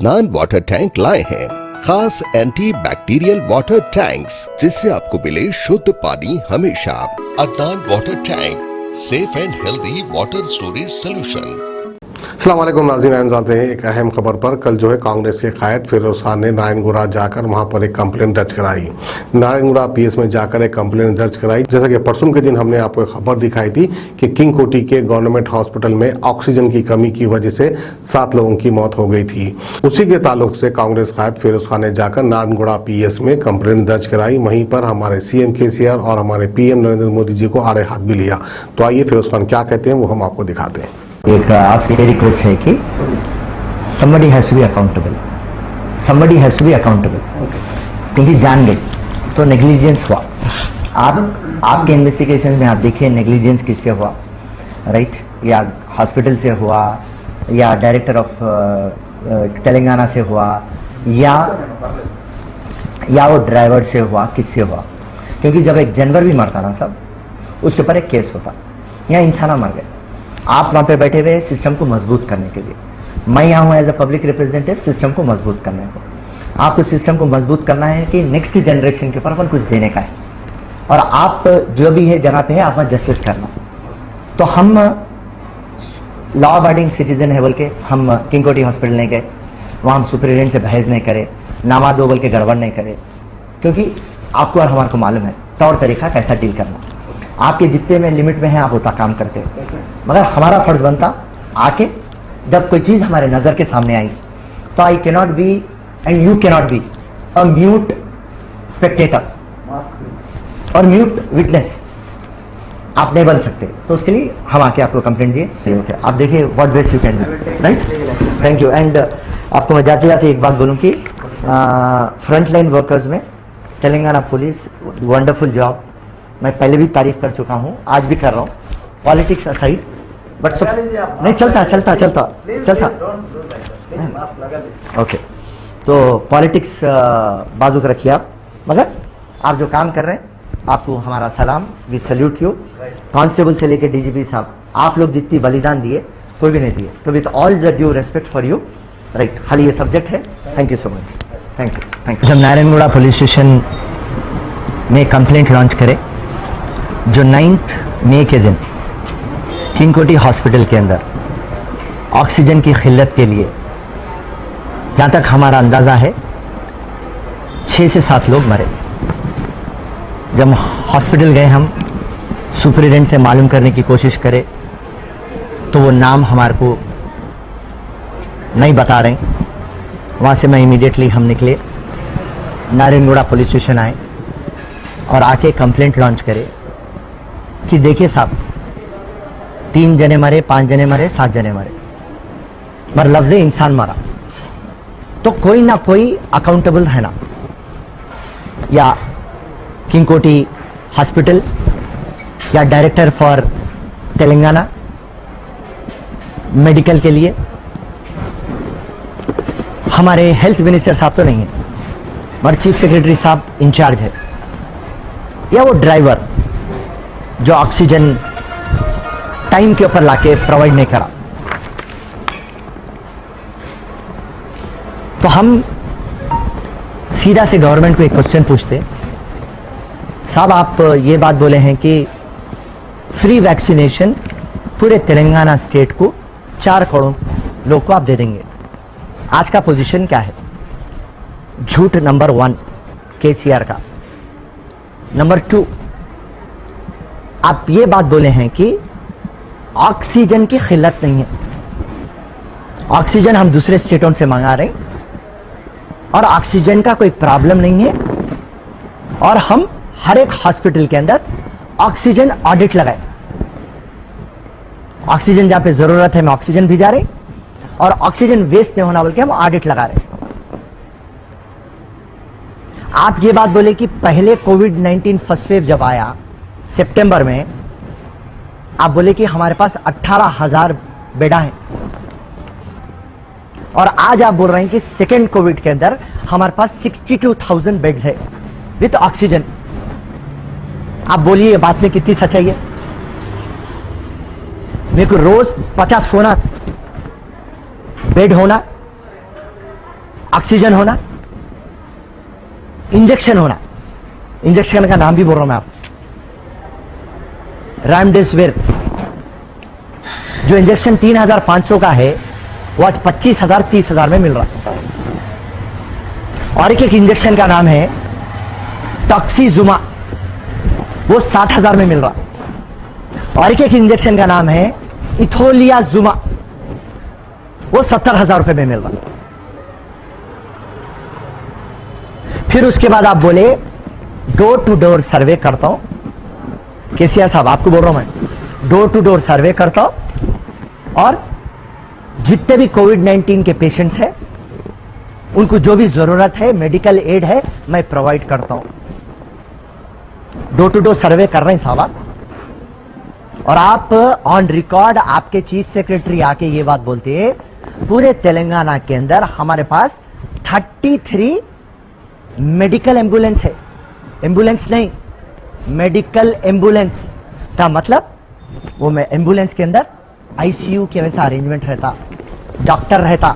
Adnan water tank लाए हैं खास एंटी बैक्टीरियल वाटर टैंक्स, जिससे आपको मिले शुद्ध पानी हमेशा। Adnan water tank, safe and healthy water storage solution. अस्सलाम वालेकुम नाज़रीन, जानते हैं एक अहम खबर पर। कल जो है कांग्रेस के कायद फिरोज खान ने नारायणगुड़ा जाकर वहां पर एक कंप्लेंट दर्ज कराई। नारायणगुड़ा पीएस में जाकर एक कंप्लेंट दर्ज कराई। जैसा कि परसों के दिन हमने आपको एक खबर दिखाई थी कि किंग कोटी के गवर्नमेंट हॉस्पिटल में ऑक्सीजन की कमी की वजह से 7 लोगों की मौत हो गई थी। उसी के ताल्लुक से कांग्रेस कायद फिरोज खान ने जाकर नारायणगुड़ा पीएस में कंप्लेंट दर्ज कराई। वहीं पर हमारे सीएम केसीआर और हमारे पीएम नरेंद्र मोदी जी को आड़े हाथ भी लिया। तो आइए फिरोज खान क्या कहते हैं वो हम आपको दिखाते हैं। एक आपसे रिक्वेस्ट है कि somebody has to be accountable, somebody has to be accountable, क्योंकि जान गई तो नेग्लिजेंस हुआ। आपके इन्वेस्टिगेशन में आप देखिए नेग्लिजेंस किससे हुआ, राइट? या हॉस्पिटल से हुआ, या डायरेक्टर ऑफ तेलंगाना से हुआ, या वो ड्राइवर से हुआ, किससे हुआ? क्योंकि जब एक जानवर भी मरता ना सब, उसके ऊपर एक केस होता, या इंसान मर गए। आप वहां पे बैठे हुए सिस्टम को मजबूत करने के लिए, मैं यहाँ हूँ as a public representative system को मजबूत करने को। आपको सिस्टम को मजबूत करना है कि नेक्स्ट जनरेशन के ऊपर अपन कुछ देने का है, और आप जो भी है जगह पे है आप वहाँ जस्टिस करना। तो हम लॉ अबाइडिंग सिटीजन है बोल के हम किंग कोटी हॉस्पिटल नहीं गए, वहाँ हम सुपरिटेंडेंट से बहस नहीं करे, नामा दो बोल के गड़बड़ नहीं करे, क्योंकि आपको और हमारे को मालूम है तौर तरीका कैसा डील करना। आपके जितने में लिमिट में है आप उतना काम करते हैं, मगर हमारा फर्ज बनता आके जब कोई चीज हमारे नजर के सामने आई तो I cannot be and you cannot be a mute Spectator और म्यूट विटनेस आप नहीं बन सकते। तो उसके लिए हम आके आपको कंप्लेंट दिए। ओके, आप देखिए what best you can do, right? Thank you. And आपको मैं जाते जाते एक बात बोलूँ कि फ्रंट लाइन वर्कर्स में तेलंगाना पुलिस वंडरफुल जॉब, मैं पहले भी तारीफ कर चुका हूँ, आज भी कर रहा हूँ। पॉलिटिक्स असाइड, बट सब नहीं चलता। ओके, तो पॉलिटिक्स बाजू को रखिए आप, मगर आप जो काम कर रहे हैं आपको हमारा सलाम, वी सल्यूट यू। कांस्टेबल से लेकर डीजीपी साहब, आप लोग जितनी बलिदान दिए कोई भी नहीं दिए, तो with all the due respect for you, right? खाली ये सब्जेक्ट है। Thank you so much, thank you. जब नारायणगुड़ा पुलिस स्टेशन में कंप्लेंट लॉन्च करे, जो 9 मई के दिन किंग कोटी हॉस्पिटल के अंदर ऑक्सीजन की किल्लत के लिए, जहाँ तक हमारा अंदाज़ा है 6 से 7 लोग मरे। जब हॉस्पिटल गए हम सुपरिटेंडेंट से मालूम करने की कोशिश करें तो वो नाम हमारे को नहीं बता रहे। वहाँ से मैं इमीडिएटली हम निकले, नारायणगुड़ा पुलिस स्टेशन आए और आके कंप्लेंट लॉन्च करे कि देखिए साहब 3 जने मरे, 5 जने मरे, 7 जने मरे, मगर लफ्ज़ इंसान मरा, तो कोई ना कोई अकाउंटेबल है ना। या किंग कोटी हॉस्पिटल, या डायरेक्टर फॉर तेलंगाना मेडिकल के लिए हमारे हेल्थ मिनिस्टर साहब तो नहीं है, मगर चीफ सेक्रेटरी साहब इंचार्ज है, या वो ड्राइवर जो ऑक्सीजन टाइम के ऊपर लाके प्रोवाइड नहीं करा। तो हम सीधा से गवर्नमेंट को एक क्वेश्चन पूछते, साहब आप ये बात बोले हैं कि फ्री वैक्सीनेशन पूरे तेलंगाना स्टेट को 4 करोड़ लोग को आप दे देंगे, आज का पोजीशन क्या है? झूठ नंबर 1 केसीआर का। नंबर 2, आप ये बात बोले हैं कि ऑक्सीजन की किल्लत नहीं है, ऑक्सीजन हम दूसरे स्टेटों से मंगा रहे हैं और ऑक्सीजन का कोई प्रॉब्लम नहीं है, और हम हर एक हॉस्पिटल के अंदर ऑक्सीजन ऑडिट लगाए। ऑक्सीजन जहां पे जरूरत है हम ऑक्सीजन भिजा रहे, और ऑक्सीजन वेस्ट नहीं होना बोल के हम ऑडिट लगा रहे। आप ये बात बोले कि पहले कोविड-19 फर्स्ट वेव जब आया सितंबर में, आप बोले कि हमारे पास 18,000 बेडा है, और आज आप बोल रहे हैं कि सेकेंड कोविड के अंदर हमारे पास 62,000 बेड्स है विथ ऑक्सीजन। आप बोलिए ये बात में कितनी सच्चाई है? मेरे को रोज 50 सोना बेड होना, ऑक्सीजन होना, इंजेक्शन होना, इंजेक्शन का नाम भी बोल रहा हूं मैं आप, रेमडेसिविर जो इंजेक्शन 3,500 का है वो आज 25,000 30,000 में मिल रहा है। और एक इंजेक्शन का नाम है टॉक्सीजुमा, वो 60,000 में मिल रहा। और एक इंजेक्शन का नाम है इथोलियाजुमा, वो 70,000 रुपए में मिल रहा। फिर उसके बाद आप बोले डोर टू डोर सर्वे करता हूं। केसीआर साहब आपको बोल रहा हूं मैं, डोर टू डोर सर्वे करता हूं और जितने भी कोविड-19 के पेशेंट्स हैं उनको जो भी जरूरत है, मेडिकल एड है, मैं प्रोवाइड करता हूं। डोर टू डोर सर्वे कर रहे हैं साहब आप। और आप ऑन रिकॉर्ड आपके चीफ सेक्रेटरी आके ये बात बोलते हैं पूरे तेलंगाना के अंदर हमारे पास 33 मेडिकल एम्बुलेंस है। एम्बुलेंस नहीं, मेडिकल एम्बुलेंस का मतलब वो में एम्बुलेंस के अंदर आईसीयू के वैसा अरेंजमेंट रहता, डॉक्टर रहता,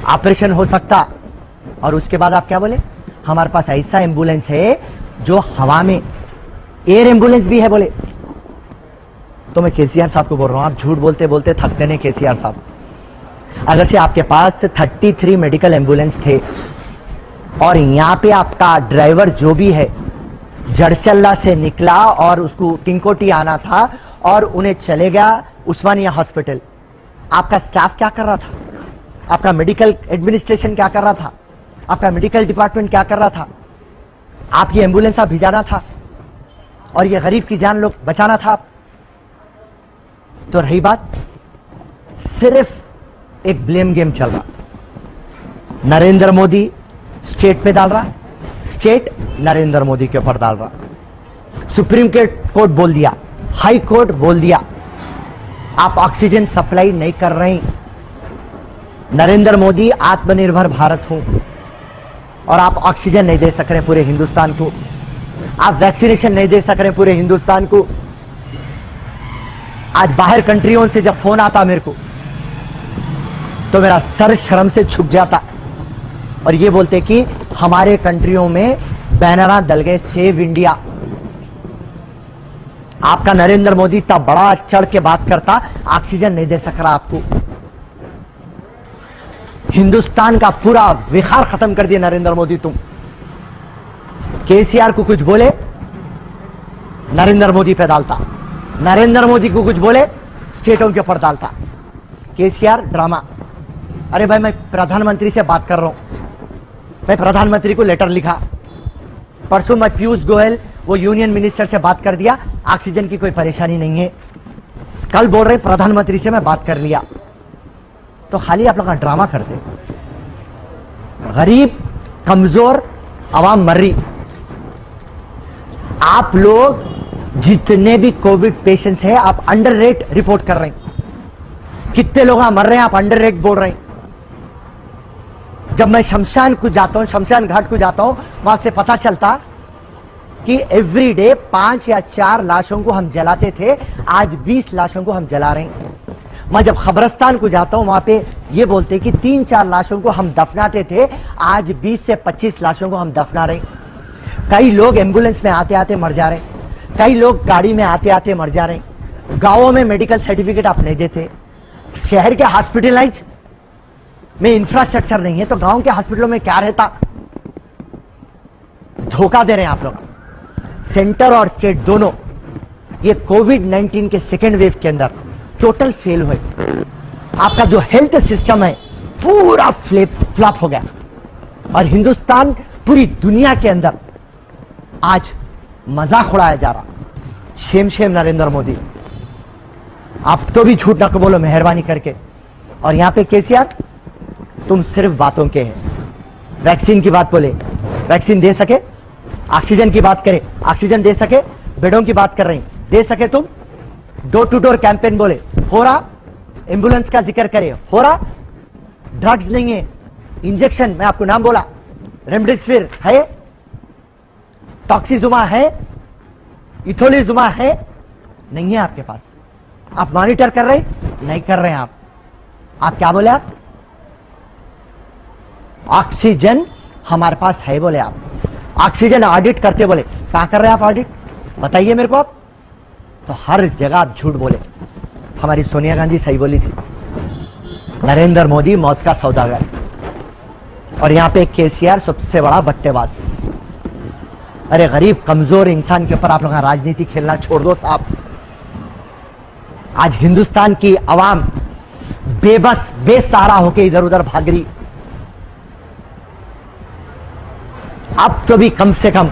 ऑपरेशन हो सकता। और उसके बाद आप क्या बोले, हमारे पास ऐसा एम्बुलेंस है जो हवा में, एयर एम्बुलेंस भी है बोले। तो मैं केसीआर साहब को बोल रहा हूं, आप झूठ बोलते बोलते थकते नहीं केसीआर साहब। अगर से आपके पास 33 मेडिकल एम्बुलेंस थे और यहां पे आपका ड्राइवर जो भी है जड़चल्ला से निकला और उसको किंकोटी आना था और उन्हें चले गया उस्मानिया हॉस्पिटल, आपका स्टाफ क्या कर रहा था? आपका मेडिकल एडमिनिस्ट्रेशन क्या कर रहा था? आपका मेडिकल डिपार्टमेंट क्या कर रहा था? आप ये एम्बुलेंस आप भिजाना था और ये गरीब की जान लोग बचाना था आप। तो रही बात, सिर्फ एक ब्लेम गेम चल रहा। नरेंद्र मोदी स्टेट पे डाल रहा, स्टेट नरेंद्र मोदी के ऊपर डाल रहा। सुप्रीम कोर्ट बोल दिया, हाई कोर्ट बोल दिया आप ऑक्सीजन सप्लाई नहीं कर रहे। नरेंद्र मोदी आत्मनिर्भर भारत हूं और आप ऑक्सीजन नहीं दे सक रहे पूरे हिंदुस्तान को, आप वैक्सीनेशन नहीं दे सक रहे पूरे हिंदुस्तान को। आज बाहर कंट्रियों से जब फोन आता मेरे को तो मेरा सर शर्म से झुक जाता और ये बोलते कि हमारे कंट्रियों में बैनरा दल गए सेव इंडिया। आपका नरेंद्र मोदी इतना बड़ा चढ़ के बात करता, ऑक्सीजन नहीं दे सक रहा आपको। हिंदुस्तान का पूरा विखार खत्म कर दिया नरेंद्र मोदी तुम। केसीआर को कुछ बोले नरेंद्र मोदी पे डालता, नरेंद्र मोदी को कुछ बोले स्टेटों के ऊपर डालता। केसीआर ड्रामा। अरे भाई मैं प्रधानमंत्री से बात कर रहा हूं, मैं प्रधानमंत्री को लेटर लिखा। परसों मैं पीयूष गोयल वो यूनियन मिनिस्टर से बात कर दिया, ऑक्सीजन की कोई परेशानी नहीं है। कल बोल रहे प्रधानमंत्री से मैं बात कर लिया। तो खाली आप लोग ड्रामा करते, गरीब कमजोर आवाम मर रही। आप लोग जितने भी कोविड पेशेंट्स हैं आप अंडर रेट रिपोर्ट कर रहे हैं। कितने लोग मर रहे हैं आप अंडर रेट बोल रहे हैं। जब मैं शमशान को जाता हूं, शमशान घाट को जाता हूं, वहां से पता चलता कि एवरी डे 5 या 4 लाशों को हम जलाते थे, आज 20 लाशों को हम जला रहे हैं। मैं जब खबरस्तान को जाता हूं वहां पे ये बोलते कि 3-4 लाशों को हम दफनाते थे, आज 20 से 25 लाशों को हम दफना रहे हैं। कई लोग एम्बुलेंस में आते आते मर जा रहे हैं, कई लोग गाड़ी में आते आते मर जा रहे हैं। गांवों में मेडिकल सर्टिफिकेट आप नहीं देते, शहर के हॉस्पिटलाइज में इंफ्रास्ट्रक्चर नहीं है, तो गांव के हॉस्पिटलों में क्या रहता? धोखा दे रहे हैं आप लोग। सेंटर और स्टेट दोनों ये कोविड-19 के सेकेंड वेव के अंदर टोटल फेल हुए। आपका जो हेल्थ सिस्टम है पूरा फ्लॉप हो गया और हिंदुस्तान पूरी दुनिया के अंदर आज मजाक उड़ाया जा रहा। शेम शेम नरेंद्र मोदी, आप तो भी झूठ ना बोलो मेहरबानी करके। और यहां पे केसीआर तुम सिर्फ बातों के हैं। वैक्सीन की बात बोले, वैक्सीन दे सके, ऑक्सीजन की बात करें, ऑक्सीजन दे सके, बेडों की बात कर रहे हैं, दे सके तुम। डोर टू डोर कैंपेन बोले, हो रहा। एम्बुलेंस का जिक्र करे, हो रहा। ड्रग्स नहीं है, इंजेक्शन मैं आपको नाम बोला, रेमडेसिविर है, टॉक्सीजुमा है, इथोलिजुमा है, नहीं है आपके पास। आप मॉनिटर कर रहे, नहीं कर रहे हैं आप क्या बोले? आप ऑक्सीजन हमारे पास है बोले आप, ऑक्सीजन ऑडिट करते बोले, कहां कर रहे हैं आप ऑडिट, बताइए मेरे को आप। तो हर जगह आप झूठ बोले। हमारी सोनिया गांधी सही बोली थी, नरेंद्र मोदी मौत का सौदागर, और यहां पे केसीआर सबसे बड़ा बट्टेबाज। अरे गरीब कमजोर इंसान के ऊपर आप लोग राजनीति खेलना छोड़ दो साहब। आज हिंदुस्तान की आवाम बेबस बेसहारा होकर इधर उधर भाग रही। अब तो भी कम से कम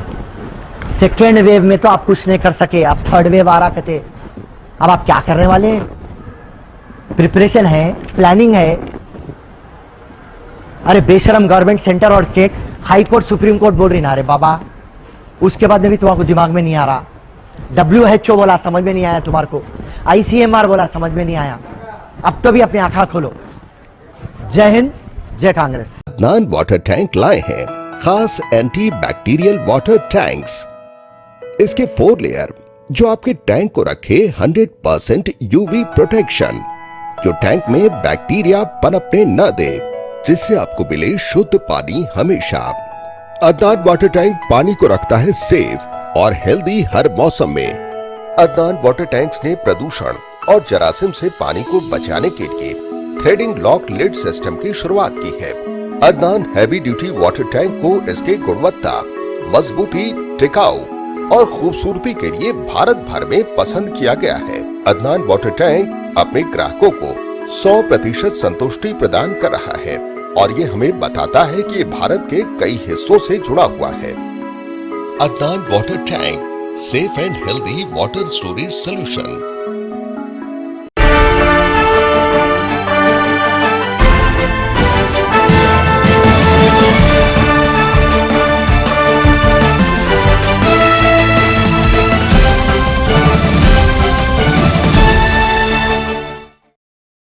सेकेंड वेव में तो आप कुछ नहीं कर सके, आप थर्ड वेव आ रहा कहते। अब आप क्या करने वाले हैं? प्रिपरेशन है, प्लानिंग है। अरे बेशरम गवर्नमेंट, सेंटर और state, high court supreme court बोल रही ना, अरे बाबा उसके बाद में भी तुम्हारे दिमाग में नहीं आ रहा। WHO बोला, समझ में नहीं आया तुम्हारे को। ICMR बोला, समझ में नहीं आया। अब तो भी अपनी आंखा खोलो। जय हिंद, जय कांग्रेस। अदनान वाटर टैंक लाए हैं खास एंटी बैक्टीरियल वाटर टैंक्स। इसके 4 लेयर जो आपके टैंक को रखे 100% UV प्रोटेक्शन, जो टैंक में बैक्टीरिया पनपने न दे, जिससे आपको मिले शुद्ध पानी हमेशा। अदनान वाटर टैंक पानी को रखता है सेफ और हेल्दी हर मौसम में। अदनान वाटर टैंक्स ने प्रदूषण और जरासीम से पानी को बचाने के लिए थ्रेडिंग लॉक लिड सिस्टम की शुरुआत की है। Adnan heavy duty water tank को इसके गुणवत्ता, मजबूती, टिकाऊ और खूबसूरती के लिए भारत भर में पसंद किया गया है। अदनान वाटर टैंक अपने ग्राहकों को 100% संतुष्टि प्रदान कर रहा है और ये हमें बताता है कि ये भारत के कई हिस्सों से जुड़ा हुआ है। Adnan water tank, safe and healthy water storage solution.